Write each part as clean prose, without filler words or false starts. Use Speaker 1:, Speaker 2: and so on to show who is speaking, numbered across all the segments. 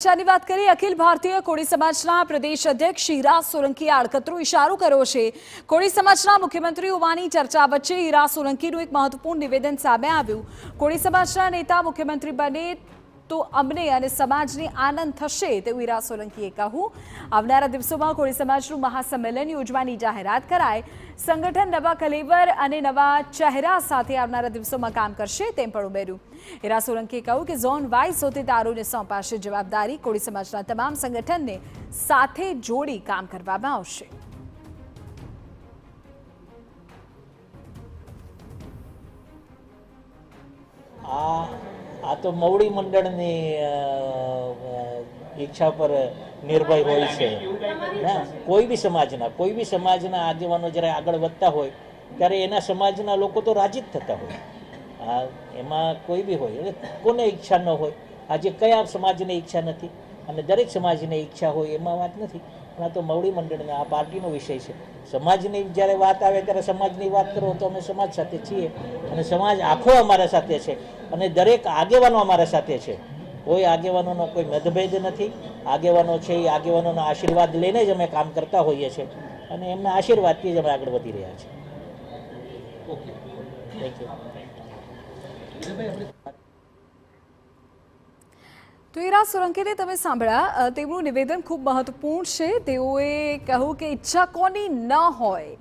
Speaker 1: ચર્ચાની વાત કરીએ અખિલ ભારતીય કોળી સમાજના પ્રદેશ અધ્યક્ષ હીરા સોલંકીએ આડકતરો ઇશારો કર્યો છે। કોળી સમાજના મુખ્યમંત્રી હોવાની ચર્ચા વચ્ચે હીરા સોલંકીનું એક મહત્વપૂર્ણ નિવેદન સામે આવ્યું। કોળી સમાજના નેતા મુખ્યમંત્રી બને તો અમને અને સમાજને આનંદ થશે તેવું હીરા સોલંકીએ કહ્યું। આવનારા દિવસોમાં કોળી સમાજનું મહાસંમેલન યોજવાની જાહેરાત કરાય। સંગઠન નવા કલેવર અને નવા ચહેરા સાથે આવનારા દિવસોમાં કામ કરશે તેમ પણ ઉમેર્યું। હીરા સોલંકીએ કહ્યું કે ઝોન વાઇઝ હોદ્દેદારોને સોંપાશે જવાબદારી। કોળી સમાજના તમામ સંગઠનને સાથે જોડી કામ કરવામાં આવશે।
Speaker 2: આ તો મવડી મંડળની ઈચ્છા પર નિર્ભય હોય છે ના કોઈ બી સમાજના આગેવાનો જ્યારે આગળ વધતા હોય ત્યારે એના સમાજના લોકો તો રાજી જ થતા હોય। એમાં કોઈ બી હોય કોને ઈચ્છા ન હોય। આજે કયા સમાજને ઈચ્છા નથી અને દરેક સમાજને ઈચ્છા હોય એમાં વાત નથી। પણ આ તો મવડી મંડળના આ પાર્ટીનો વિષય છે। સમાજની જ્યારે વાત આવે ત્યારે સમાજની વાત કરો તો અમે સમાજ સાથે છીએ અને સમાજ આખો અમારા સાથે છે અને દરેક આગેવાનો અમારા સાથે છે। કોઈ આગેવાનોનો કોઈ મતભેદ નથી। આગેવાનો છે એ આગેવાનોના આશીર્વાદ લઈને જ અમે કામ કરતા હોઈએ છીએ અને એમના આશીર્વાદથી જ અમે આગળ વધી રહ્યા છીએ। Okay, thank you.
Speaker 1: તો હીરા સોલંકીને તમે સાંભળ્યા, તેમનું નિવેદન ખૂબ મહત્વપૂર્ણ છે। તેઓએ કહ્યું કે ઈચ્છા કોની ન હોય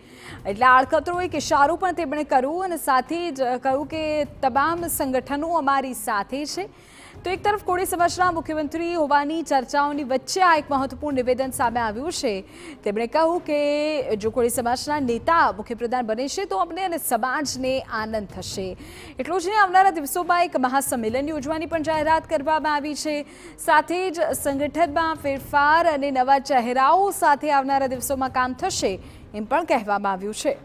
Speaker 1: એટલે આડકતરો એક ઇશારો પણ તેમણે કર્યું અને સાથે જ કહ્યું કે તમામ સંગઠનો અમારી સાથે છે। તો એક તરફ કોળી સમાજના મુખ્યમંત્રી હોવાની ચર્ચાઓની વચ્ચે આ એક મહત્વપૂર્ણ નિવેદન સામે આવ્યું છે। તેમણે કહ્યું કે જો કોળી સમાજના નેતા મુખ્યપ્રધાન બને છે તો અમને અને સમાજને આનંદ થશે। એટલું જ નહીં, આવનારા દિવસોમાં એક મહાસંમેલન યોજવાની પણ જાહેરાત કરવામાં આવી છે। સાથે જ સંગઠનમાં ફેરફાર અને નવા ચહેરાઓ સાથે આવનારા દિવસોમાં કામ થશે એમ પણ કહેવામાં આવ્યું છે।